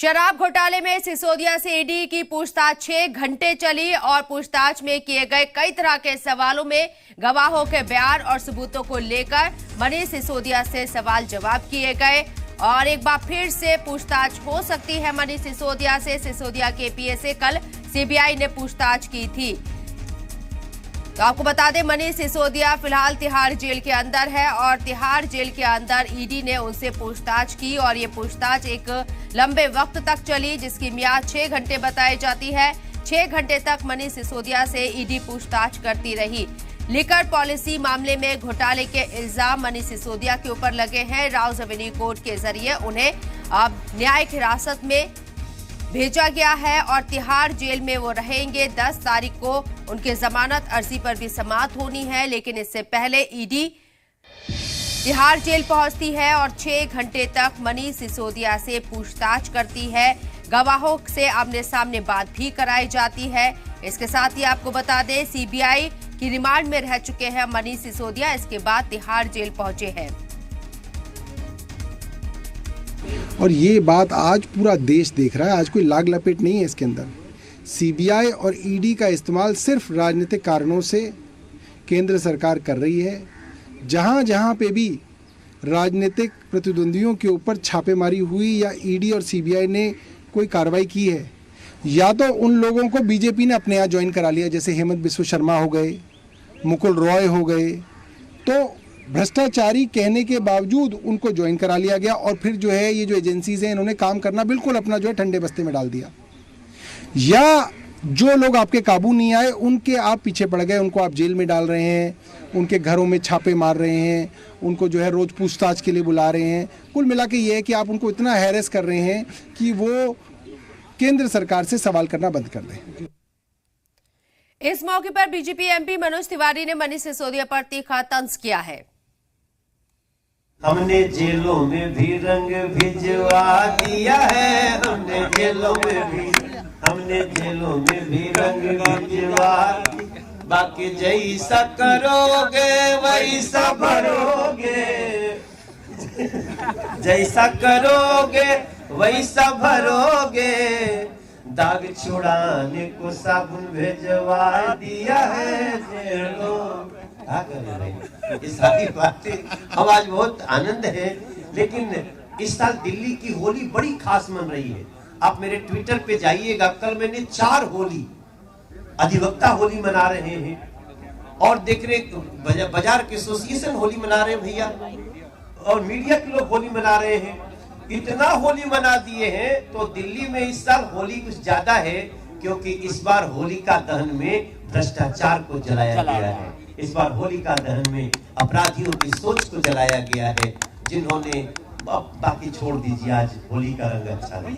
शराब घोटाले में सिसोदिया से ईडी की पूछताछ 6 घंटे चली और पूछताछ में किए गए कई तरह के सवालों में गवाहों के बयान और सबूतों को लेकर मनीष सिसोदिया से सवाल जवाब किए गए और एक बार फिर से पूछताछ हो सकती है मनीष सिसोदिया से। सिसोदिया के पीए से कल सीबीआई ने पूछताछ की थी। तो आपको बता दें, मनीष सिसोदिया फिलहाल तिहाड़ जेल के अंदर है और तिहाड़ जेल के अंदर ईडी ने उनसे पूछताछ की और ये पूछताछ एक लंबे वक्त तक चली, जिसकी मियाद 6 घंटे बताई जाती है। 6 घंटे तक मनीष सिसोदिया से ईडी पूछताछ करती रही। लिकर पॉलिसी मामले में घोटाले के इल्जाम मनीष सिसोदिया के ऊपर लगे हैं। राउज एवेन्यू कोर्ट के जरिए उन्हें अब न्यायिक हिरासत में भेजा गया है और तिहाड़ जेल में वो रहेंगे। 10 तारीख को उनके जमानत अर्जी पर भी समाअत होनी है, लेकिन इससे पहले ईडी तिहाड़ जेल पहुंचती है और 6 घंटे तक मनीष सिसोदिया से पूछताछ करती है। गवाहों से आमने सामने बात भी कराई जाती है। इसके साथ ही आपको बता दें, सीबीआई की रिमांड में रह चुके हैं मनीष सिसोदिया। इसके बाद तिहाड़ जेल पहुंचे हैं और ये बात आज पूरा देश देख रहा है। आज कोई लाग लपेट नहीं है इसके अंदर। सीबीआई और ईडी का इस्तेमाल सिर्फ राजनीतिक कारणों से केंद्र सरकार कर रही है। जहाँ जहाँ पे भी राजनीतिक प्रतिद्वंदियों के ऊपर छापेमारी हुई या ईडी और सीबीआई ने कोई कार्रवाई की है, या तो उन लोगों को बीजेपी ने अपने यहाँ ज्वाइन करा लिया, जैसे हेमंत बिस्व शर्मा हो गए, मुकुल रॉय हो गए, तो भ्रष्टाचारी कहने के बावजूद उनको ज्वाइन करा लिया गया और फिर जो है ये जो एजेंसीज हैं इन्होंने काम करना बिल्कुल अपना जो है ठंडे बस्ते में डाल दिया। या जो लोग आपके काबू नहीं आए उनके आप पीछे पड़ गए, उनको आप जेल में डाल रहे हैं, उनके घरों में छापे मार रहे हैं, उनको जो है रोज पूछताछ के लिए बुला रहे हैं। कुल मिला के ये है कि आप उनको इतना हैरेस कर रहे हैं कि वो केंद्र सरकार से सवाल करना बंद कर दें। इस मौके पर बीजेपी एमपी मनोज तिवारी ने मनीष सिसोदिया पर तीखा तंज किया है। हमने जेलों में भी रंग भिजवा दिया है, हमने जेलों में भी रंग भिजवा, बाकी जैसा करोगे वैसा भरोगे, जैसा करोगे वैसा भरोगे, दाग छुड़ाने को साबुन भेजवा दिया है जेलों। सारी बातें हम आज बहुत आनंद है, लेकिन इस साल दिल्ली की होली बड़ी खास मन रही है। आप मेरे ट्विटर पे जाइएगा, कल मैंने 4 होली अधिवक्ता होली मना रहे हैं और देख रहे बाजार के एसोसिएशन होली मना रहे हैं भैया, और मीडिया के लोग होली मना रहे हैं। इतना होली मना दिए हैं तो दिल्ली में इस साल होली कुछ ज्यादा है, क्योंकि इस बार होलिका दहन में भ्रष्टाचार को जलाया गया है। इस बार होलिका दहन में अपराधियों की सोच को जलाया गया है, जिन्होंने बाकी छोड़ दीजिए, आज होली का रंग अच्छा नहीं।